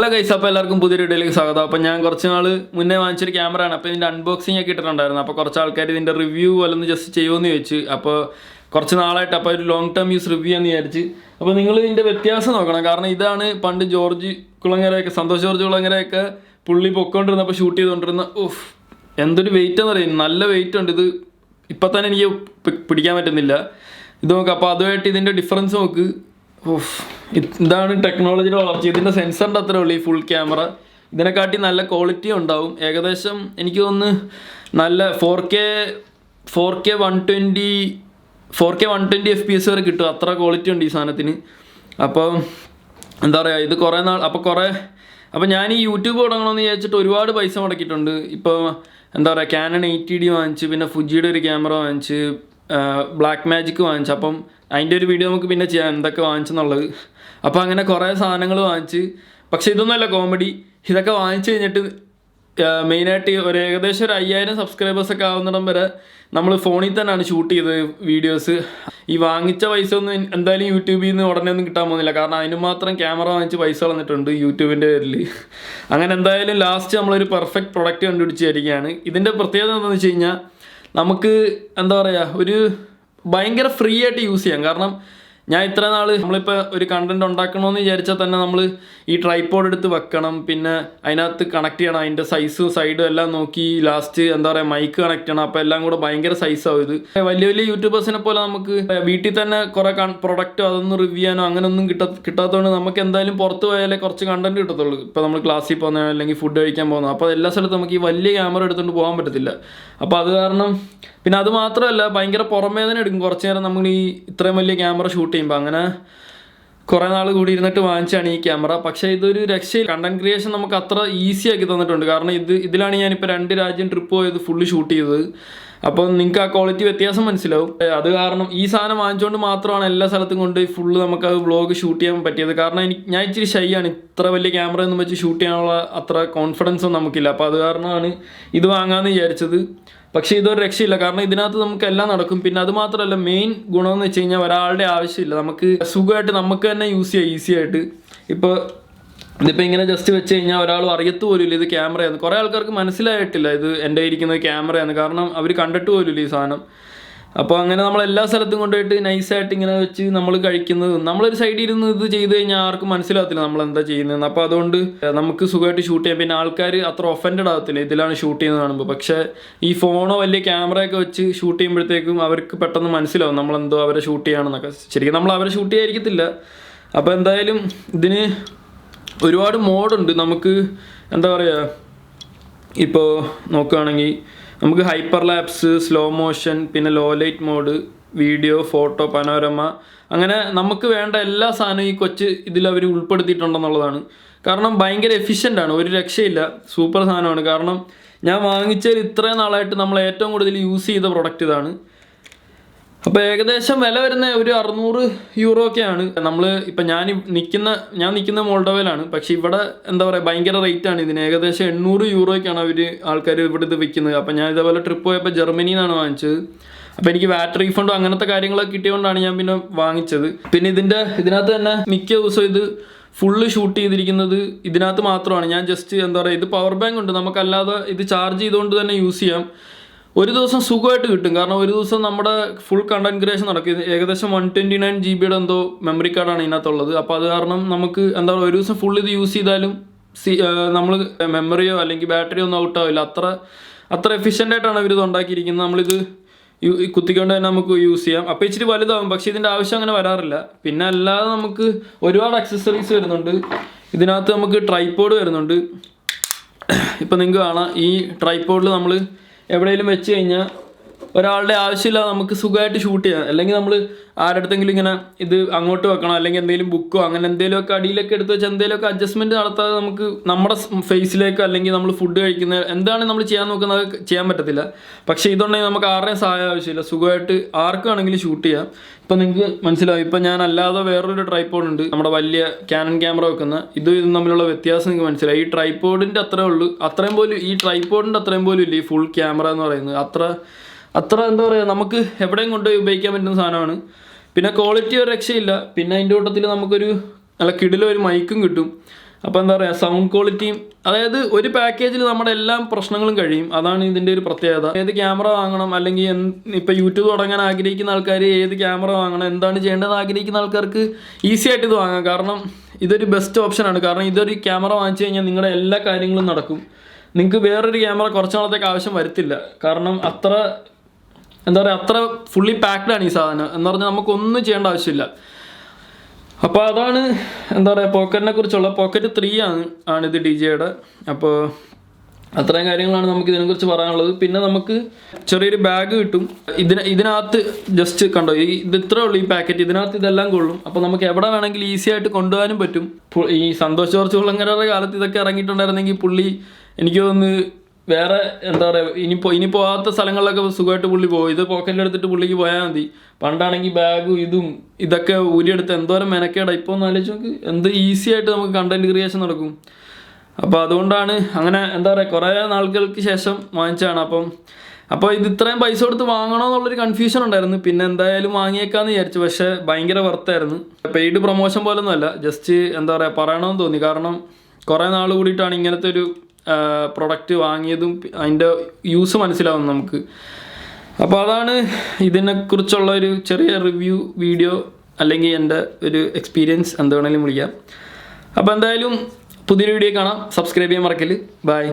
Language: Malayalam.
ഹലോ ഗൈസ്, അപ്പോൾ എല്ലാവർക്കും പുതിയൊരു വീഡിയോയിലേക്ക് സ്വാഗതം. അപ്പോൾ ഞാൻ കുറച്ച് നാൾ മുന്നേ വാങ്ങിച്ചൊരു ക്യാമറയാണ്. അപ്പോൾ ഇതിൻ്റെ അൺബോക്സിംഗ് ഒക്കെ ഇട്ടിട്ടുണ്ടായിരുന്നു. അപ്പോൾ കുറച്ച് ആൾക്കാർ ഇതിൻ്റെ റിവ്യൂ പോലെ ഒന്ന് ജസ്റ്റ് ചെയ്യുമെന്ന് ചോദിച്ചു. അപ്പോൾ കുറച്ച് നാളായിട്ട് അപ്പോൾ ഒരു ലോങ് ടേം യൂസ് റിവ്യൂ എന്ന് വിചാരിച്ച്. അപ്പോൾ നിങ്ങൾ ഇതിൻ്റെ വ്യത്യാസം നോക്കണം. കാരണം ഇതാണ് പണ്ട് സന്തോഷ് ജോർജ് കുളങ്ങരയൊക്കെ പുള്ളി പൊക്കോണ്ടിരുന്നപ്പോൾ ഷൂട്ട് ചെയ്തുകൊണ്ടിരുന്ന എന്തൊരു വെയിറ്റ് എന്ന് പറയും, നല്ല വെയിറ്റ് ഉണ്ട്. ഇത് ഇപ്പം തന്നെ എനിക്ക് പിടിക്കാൻ പറ്റുന്നില്ല. ഇത് നോക്ക്. അപ്പോൾ അതുമായിട്ട് ഇതിൻ്റെ ഡിഫറൻസ് നോക്ക്. ഇതാണ് ടെക്നോളജിയുടെ വളർച്ച. ഇതിൻ്റെ സെൻസറിൻ്റെ അത്രേ ഉള്ളൂ ഈ ഫുൾ ക്യാമറ. ഇതിനെക്കാട്ടി നല്ല ക്വാളിറ്റി ഉണ്ടാവും. ഏകദേശം എനിക്ക് തോന്നുന്നു നല്ല 4K 120 FPS വരെ കിട്ടും. അത്ര ക്വാളിറ്റി ഉണ്ട് ഈ സാധനത്തിന്. അപ്പോൾ എന്താ പറയുക, ഇത് കുറേ നാൾ അപ്പോൾ ഞാൻ ഈ യൂട്യൂബ് തുടങ്ങണമെന്ന് വിചാരിച്ചിട്ട് ഒരുപാട് പൈസ മുടക്കിയിട്ടുണ്ട്. ഇപ്പോൾ എന്താ പറയുക, Canon 80D വാങ്ങിച്ച്, പിന്നെ ഫുജിയുടെ ഒരു ക്യാമറ വാങ്ങിച്ച്, ബ്ലാക്ക് മാജിക് വാങ്ങിച്ചു. അപ്പം അതിൻ്റെ ഒരു വീഡിയോ നമുക്ക് പിന്നെ ചെയ്യാം എന്തൊക്കെ വാങ്ങിച്ചെന്നുള്ളത്. അപ്പോൾ അങ്ങനെ കുറേ സാധനങ്ങൾ വാങ്ങിച്ച്. പക്ഷേ ഇതൊന്നുമല്ല കോമഡി. ഇതൊക്കെ വാങ്ങിച്ചു കഴിഞ്ഞിട്ട് മെയിനായിട്ട് ഏകദേശം ഒരു 5000 സബ്സ്ക്രൈബേഴ്സൊക്കെ ആവുന്നിടം വരെ നമ്മൾ ഫോണിൽ തന്നെയാണ് ഷൂട്ട് ചെയ്തത് വീഡിയോസ്. ഈ വാങ്ങിച്ച പൈസ ഒന്നും എന്തായാലും യൂട്യൂബിൽ നിന്ന് ഉടനെ ഒന്നും കിട്ടാൻ പോകുന്നില്ല. കാരണം അതിന് മാത്രം ക്യാമറ വാങ്ങിച്ച് പൈസ കളഞ്ഞിട്ടുണ്ട് യൂട്യൂബിൻ്റെ പേരിൽ. അങ്ങനെ എന്തായാലും ലാസ്റ്റ് നമ്മളൊരു പെർഫെക്റ്റ് പ്രൊഡക്റ്റ് കണ്ടുപിടിച്ചിരിക്കുകയാണ്. ഇതിൻ്റെ പ്രത്യേകത എന്താണെന്ന് വെച്ച് കഴിഞ്ഞാൽ നമുക്ക് എന്താ പറയുക, ഒരു ഭയങ്കര ഫ്രീ ആയിട്ട് യൂസ് ചെയ്യാം. കാരണം ഞാൻ ഇത്ര നാൾ നമ്മളിപ്പോൾ ഒരു കണ്ടൻറ് ഉണ്ടാക്കണമെന്ന് വിചാരിച്ചാൽ തന്നെ നമ്മൾ ഈ ട്രൈപോഡ് എടുത്ത് വെക്കണം, പിന്നെ അതിനകത്ത് കണക്ട് ചെയ്യണം, അതിൻ്റെ സൈസും സൈഡും എല്ലാം നോക്കി ലാസ്റ്റ് എന്താ പറയുക മൈക്ക് കണക്ട് ചെയ്യണം. അപ്പോൾ എല്ലാം കൂടെ ഭയങ്കര സൈസാവും. ഇത് വലിയ വലിയ യൂട്യൂബേഴ്സിനെ പോലെ നമുക്ക് വീട്ടിൽ തന്നെ കുറേ പ്രൊഡക്റ്റോ അതൊന്നും റിവ്യൂ ചെയ്യാനോ അങ്ങനെയൊന്നും കിട്ടാത്തതുകൊണ്ട് നമുക്ക് എന്തായാലും പുറത്ത് പോയാലേ കുറച്ച് കണ്ടൻറ് കിട്ടത്തുള്ളൂ. ഇപ്പോൾ നമ്മൾ ക്ലാസ്സിൽ പോകുന്ന അല്ലെങ്കിൽ ഫുഡ് കഴിക്കാൻ പോകുന്നത്. അപ്പോൾ എല്ലാ സ്ഥലത്തും നമുക്ക് ഈ വലിയ ക്യാമറ എടുത്തുകൊണ്ട് പോകാൻ പറ്റത്തില്ല. അപ്പോൾ അത് കാരണം പിന്നെ അത് മാത്രമല്ല, ഭയങ്കര പുറമേതന്നെ എടുക്കും കുറച്ച് നേരം നമ്മൾ ഈ ഇത്രയും വലിയ ക്യാമറ ഷൂട്ട് ചെയ്യുമ്പോൾ. അങ്ങനെ കുറേ നാൾ കൂടി ഇരുന്നിട്ട് വാങ്ങിച്ചാണ് ഈ ക്യാമറ. പക്ഷേ ഇതൊരു രക്ഷയിൽ കണ്ടന്റ് ക്രിയേഷൻ നമുക്ക് അത്ര ഈസി ആക്കി തന്നിട്ടുണ്ട്. കാരണം ഇതിലാണ് ഞാനിപ്പോൾ 2 രാജ്യം ട്രിപ്പ് പോയത് ഫുള്ള് ഷൂട്ട് ചെയ്തത്. അപ്പോൾ നിങ്ങൾക്ക് ആ ക്വാളിറ്റി വ്യത്യാസം മനസ്സിലാവും. അത് കാരണം ഈ സാധനം വാങ്ങിച്ചുകൊണ്ട് മാത്രമാണ് എല്ലാ സ്ഥലത്തും കൊണ്ട് ഫുള്ള് നമുക്ക് അത് വ്ളോഗ് ഷൂട്ട് ചെയ്യാൻ പറ്റിയത്. കാരണം ഞാൻ ഇച്ചിരി ഷൈ ആണ്. ഇത്ര വലിയ ക്യാമറ ഒന്നും വെച്ച് ഷൂട്ട് ചെയ്യാനുള്ള അത്ര കോൺഫിഡൻസും നമുക്കില്ല. അപ്പോൾ അത് കാരണമാണ് ഇത് വാങ്ങാമെന്ന് വിചാരിച്ചത്. പക്ഷേ ഇതൊരു രക്ഷയില്ല. കാരണം ഇതിനകത്ത് നമുക്ക് എല്ലാം നടക്കും. പിന്നെ അത് മാത്രമല്ല, മെയിൻ ഗുണമെന്ന് വെച്ച് കഴിഞ്ഞാൽ ഒരാളുടെ ആവശ്യമില്ല. നമുക്ക് സുഖമായിട്ട് നമുക്ക് തന്നെ യൂസ് ചെയ്യാം ഈസി ആയിട്ട്. ഇതിപ്പോൾ ഇങ്ങനെ ജസ്റ്റ് വെച്ച് കഴിഞ്ഞാൽ ഒരാൾ അറിയത്തു പോലുമില്ല ഇത് ക്യാമറയാണ്. കുറേ ആൾക്കാർക്ക് മനസ്സിലായിട്ടില്ല ഇത് എൻ്റെ ഇരിക്കുന്നത് ക്യാമറയാണ്. കാരണം അവർ കണ്ടിട്ട് പോലുമില്ല ഈ സാധനം. അപ്പോൾ അങ്ങനെ നമ്മൾ എല്ലാ സ്ഥലത്തും കൊണ്ടുപോയിട്ട് നൈസായിട്ട് ഇങ്ങനെ വെച്ച് നമ്മൾ കഴിക്കുന്നത്, നമ്മളൊരു സൈഡിൽ ഇരുന്ന് ഇത് ചെയ്ത് കഴിഞ്ഞാൽ ആർക്കും മനസ്സിലാകത്തില്ല നമ്മൾ എന്താ ചെയ്യുന്നത്. അപ്പോൾ അതുകൊണ്ട് നമുക്ക് സുഖമായിട്ട് ഷൂട്ട് ചെയ്യാം. പിന്നെ ആൾക്കാർ അത്ര ഒഫൻഡഡ് ആകത്തില്ല ഇതിലാണ് ഷൂട്ട് ചെയ്യുന്നത് കാണുമ്പോൾ. പക്ഷേ ഈ ഫോണോ വലിയ ക്യാമറയൊക്കെ വെച്ച് ഷൂട്ട് ചെയ്യുമ്പോഴത്തേക്കും അവർക്ക് പെട്ടെന്ന് മനസ്സിലാവും നമ്മളെന്തോ അവരെ ഷൂട്ട് ചെയ്യുകയാണെന്നൊക്കെ. ശരിക്കും നമ്മൾ അവരെ ഷൂട്ട് ചെയ്യാതിരിക്കത്തില്ല. അപ്പോൾ എന്തായാലും ഇതിന് ഒരുപാട് മോഡുണ്ട്. നമുക്ക് എന്താ പറയുക, ഇപ്പോൾ നോക്കുകയാണെങ്കിൽ നമുക്ക് ഹൈപ്പർ ലാപ്സ്, സ്ലോ മോഷൻ, പിന്നെ low light mode, video, photo, panorama, അങ്ങനെ നമുക്ക് വേണ്ട എല്ലാ സാധനവും ഇതിലവർ ഉൾപ്പെടുത്തിയിട്ടുണ്ടെന്നുള്ളതാണ്. കാരണം ഭയങ്കര എഫിഷ്യൻ്റാണ്, ഒരു രക്ഷയില്ല, സൂപ്പർ സാധനമാണ്. കാരണം ഞാൻ വാങ്ങിച്ചതിൽ ഇത്രയും നാളായിട്ട് നമ്മൾ ഏറ്റവും കൂടുതൽ യൂസ് ചെയ്ത പ്രൊഡക്റ്റ് ഇതാണ്. അപ്പോൾ ഏകദേശം വില വരുന്ന ഒരു 600 യൂറോ ഒക്കെയാണ്. ഇപ്പം ഞാൻ നിൽക്കുന്ന മോൾഡോവയിലാണ്. പക്ഷേ ഇവിടെ എന്താ പറയുക ഭയങ്കര റേറ്റാണ് ഇതിന്. ഏകദേശം 800 യൂറോയ്ക്കാണ് ആൾക്കാർ ഇവിടെ ഇത് വിൽക്കുന്നത്. അപ്പോൾ ഞാൻ ഇതേപോലെ ട്രിപ്പ് പോയപ്പോൾ ജർമ്മനിയിൽ നിന്നാണ് വാങ്ങിച്ചത്. അപ്പോൾ എനിക്ക് വാറ്റ് റീഫണ്ടും അങ്ങനത്തെ കാര്യങ്ങളൊക്കെ കിട്ടിയതുകൊണ്ടാണ് ഞാൻ പിന്നെ വാങ്ങിച്ചത്. പിന്നെ ഇതിനകത്ത് തന്നെ മിക്ക ദിവസവും ഇത് ഫുള്ള് ഷൂട്ട് ചെയ്തിരിക്കുന്നത് ഇതിനകത്ത് മാത്രമാണ്. ഞാൻ ജസ്റ്റ് എന്താ പറയുക, ഇത് പവർ ബാങ്ക് ഉണ്ട്, നമുക്കല്ലാതെ ഇത് ചാർജ് ചെയ്തുകൊണ്ട് തന്നെ യൂസ് ചെയ്യാം. ഒരു ദിവസം സുഖമായിട്ട് കിട്ടും. കാരണം ഒരു ദിവസം നമ്മുടെ ഫുൾ കണ്ടന്റ് ക്രിയേഷൻ നടക്കും. ഏകദേശം 129 GB എന്തോ മെമ്മറി കാർഡാണ് ഇതിനകത്തുള്ളത്. അപ്പോൾ അത് കാരണം നമുക്ക് എന്താ പറയുക, ഒരു ദിവസം ഫുൾ ഇത് യൂസ് ചെയ്താലും നമ്മൾ മെമ്മറിയോ അല്ലെങ്കിൽ ബാറ്ററിയോ ഒന്നും ഔട്ടാവില്ല. അത്ര എഫിഷ്യൻ്റായിട്ടാണ് ഇവരിത് ഉണ്ടാക്കിയിരിക്കുന്നത്. നമ്മളിത് കുത്തിക്കൊണ്ട് തന്നെ നമുക്ക് യൂസ് ചെയ്യാം. അപ്പോൾ ഇച്ചിരി വലുതാകും, പക്ഷേ ഇതിൻ്റെ ആവശ്യം അങ്ങനെ വരാറില്ല. പിന്നെ അല്ലാതെ നമുക്ക് ഒരുപാട് അക്സസറീസ് വരുന്നുണ്ട്. ഇതിനകത്ത് നമുക്ക് ട്രൈപോഡ് വരുന്നുണ്ട്. ഇപ്പം നിങ്ങൾക്ക് കാണാം, ഈ ട്രൈപോഡിൽ നമ്മൾ എവിടെയെങ്കിലും വെച്ച് കഴിഞ്ഞാൽ ഒരാളുടെ ആവശ്യമില്ലാതെ നമുക്ക് സുഖമായിട്ട് ഷൂട്ട് ചെയ്യാം. അല്ലെങ്കിൽ നമ്മൾ ആരുടെടുത്തെങ്കിലും ഇങ്ങനെ ഇത് അങ്ങോട്ട് വെക്കണം, അല്ലെങ്കിൽ എന്തെങ്കിലും ബുക്കോ അങ്ങനെ എന്തെങ്കിലുമൊക്കെ അടിയിലൊക്കെ എടുത്ത് വെച്ച് എന്തെങ്കിലുമൊക്കെ അഡ്ജസ്റ്റ്മെൻറ്റ് നടത്താതെ നമുക്ക് നമ്മുടെ ഫേസിലേക്ക് അല്ലെങ്കിൽ നമ്മൾ ഫുഡ് കഴിക്കുന്ന എന്താണ് നമ്മൾ ചെയ്യാൻ നോക്കുന്നത് ചെയ്യാൻ പറ്റത്തില്ല. പക്ഷേ ഇതുണ്ടെങ്കിൽ നമുക്ക് ആരുടെയും സഹായം ആവശ്യമില്ല, സുഖമായിട്ട് ആർക്കാണെങ്കിലും ഷൂട്ട് ചെയ്യാം. ഇപ്പം നിങ്ങൾക്ക് മനസ്സിലാവും. ഇപ്പം ഞാൻ അല്ലാതെ വേറൊരു ട്രൈപോഡ് ഉണ്ട്, നമ്മുടെ വലിയ Canon ക്യാമറ വെക്കുന്ന. ഇതും തമ്മിലുള്ള വ്യത്യാസം നിങ്ങൾക്ക് മനസ്സിലായി. ഈ ട്രൈപോഡിൻ്റെ അത്രേ ഉള്ളൂ, അത്രയും പോലും ഈ ട്രൈപോഡിൻ്റെ അത്രയും പോലും ഇല്ല ഈ ഫുൾ ക്യാമറ എന്ന് പറയുന്നത്. അത്ര എന്താ പറയുക, നമുക്ക് എവിടെയും കൊണ്ടുപോയി ഉപയോഗിക്കാൻ പറ്റുന്ന സാധനമാണ്. പിന്നെ ക്വാളിറ്റി ഒരു രക്ഷയില്ല. പിന്നെ അതിൻ്റെ കൂട്ടത്തിൽ നമുക്കൊരു നല്ല കിടിലൊരു മൈക്കും കിട്ടും. അപ്പോൾ എന്താ പറയുക, സൗണ്ട് ക്വാളിറ്റിയും, അതായത് ഒരു പാക്കേജിൽ നമ്മുടെ എല്ലാ പ്രശ്നങ്ങളും കഴിയും. അതാണ് ഇതിൻ്റെ ഒരു പ്രത്യേകത. ഏത് ക്യാമറ വാങ്ങണം, അല്ലെങ്കിൽ ഇപ്പോൾ യൂട്യൂബ് തുടങ്ങാൻ ആഗ്രഹിക്കുന്ന ആൾക്കാർ ഏത് ക്യാമറ വാങ്ങണം, എന്താണ് ചെയ്യേണ്ടതെന്ന് ആഗ്രഹിക്കുന്ന ആൾക്കാർക്ക് ഈസി ആയിട്ട് ഇത് വാങ്ങാം. കാരണം ഇതൊരു ബെസ്റ്റ് ഓപ്ഷനാണ്. കാരണം ഇതൊരു ക്യാമറ വാങ്ങിച്ചു കഴിഞ്ഞാൽ നിങ്ങളുടെ എല്ലാ കാര്യങ്ങളും നടക്കും. നിങ്ങൾക്ക് വേറൊരു ക്യാമറ കുറച്ച് നാളത്തേക്ക് ആവശ്യം വരത്തില്ല. കാരണം അത്ര എന്താ പറയുക, അത്ര ഫുള്ളി പാക്ഡാണ് ഈ സാധനം. എന്ന് പറഞ്ഞാൽ നമുക്കൊന്നും ചെയ്യേണ്ട ആവശ്യമില്ല. അപ്പോൾ അതാണ് എന്താ പറയുക പോക്കറ്റിനെ കുറിച്ചുള്ള. പോക്കറ്റ് 3 ആണിത് DJയുടെ. അപ്പോൾ അത്രയും കാര്യങ്ങളാണ് നമുക്ക് ഇതിനെക്കുറിച്ച് പറയാനുള്ളത്. പിന്നെ നമുക്ക് ചെറിയൊരു ബാഗ് കിട്ടും. ഇതിനകത്ത് ജസ്റ്റ് കണ്ടോ, ഇത് ഇത്രേ ഉള്ളൂ ഈ പാക്കറ്റ്. ഇതിനകത്ത് ഇതെല്ലാം കൊള്ളും. അപ്പോൾ നമുക്ക് എവിടെ വേണമെങ്കിലും ഈസി ആയിട്ട് കൊണ്ടുപോകാനും പറ്റും. ഈ സന്തോഷ് ജോർജ് കുളങ്ങരയുടെ കാലത്ത് ഇതൊക്കെ ഇറങ്ങിയിട്ടുണ്ടായിരുന്നെങ്കിൽ പുള്ളി എനിക്ക് തോന്നുന്നു വേറെ എന്താ പറയുക, ഇനി പോകാത്ത സ്ഥലങ്ങളിലൊക്കെ സുഖമായിട്ട് പുള്ളി പോകും. ഇത് പോക്കറ്റിലെടുത്തിട്ട് പുള്ളിക്ക് പോയാൽ മതി. പണ്ടാണെങ്കിൽ ബാഗും ഇതൊക്കെ ഊരിയെടുത്ത് എന്തോരം മെനക്കേടാ. ഇപ്പോൾ ഒന്ന് ആലോചിച്ച് നോക്ക്, എന്ത് ഈസി ആയിട്ട് നമുക്ക് കണ്ടന്റ് ക്രിയേഷൻ നടക്കും. അപ്പോൾ അതുകൊണ്ടാണ് അങ്ങനെ എന്താ പറയുക കുറേ നാളുകൾക്ക് ശേഷം വാങ്ങിച്ചതാണ്. അപ്പോൾ ഇത് ഇത്രയും പൈസ കൊടുത്ത് വാങ്ങണോ എന്നുള്ളൊരു കൺഫ്യൂഷൻ ഉണ്ടായിരുന്നു. പിന്നെ എന്തായാലും വാങ്ങിയേക്കാന്ന് വിചാരിച്ചു. പക്ഷേ ഭയങ്കര വർത്തായിരുന്നു. പെയ്ഡ് പ്രൊമോഷൻ പോലൊന്നുമല്ല, ജസ്റ്റ് എന്താ പറയുക പറയണമെന്ന് തോന്നി. കാരണം കുറേ നാൾ കൂടിയിട്ടാണ് ഇങ്ങനത്തെ ഒരു പ്രൊഡക്റ്റ് വാങ്ങിയതും അതിൻ്റെ യൂസ് മനസ്സിലാവും നമുക്ക്. അപ്പോൾ അതാണ് ഇതിനെക്കുറിച്ചുള്ള ഒരു ചെറിയ റിവ്യൂ വീഡിയോ, അല്ലെങ്കിൽ എൻ്റെ ഒരു എക്സ്പീരിയൻസ്, എന്ത് വേണമെങ്കിലും വിളിക്കാം. അപ്പോൾ എന്തായാലും പുതിയൊരു വീഡിയോ കാണാം. സബ്സ്ക്രൈബ് ചെയ്യാൻ മറക്കല്. ബൈ.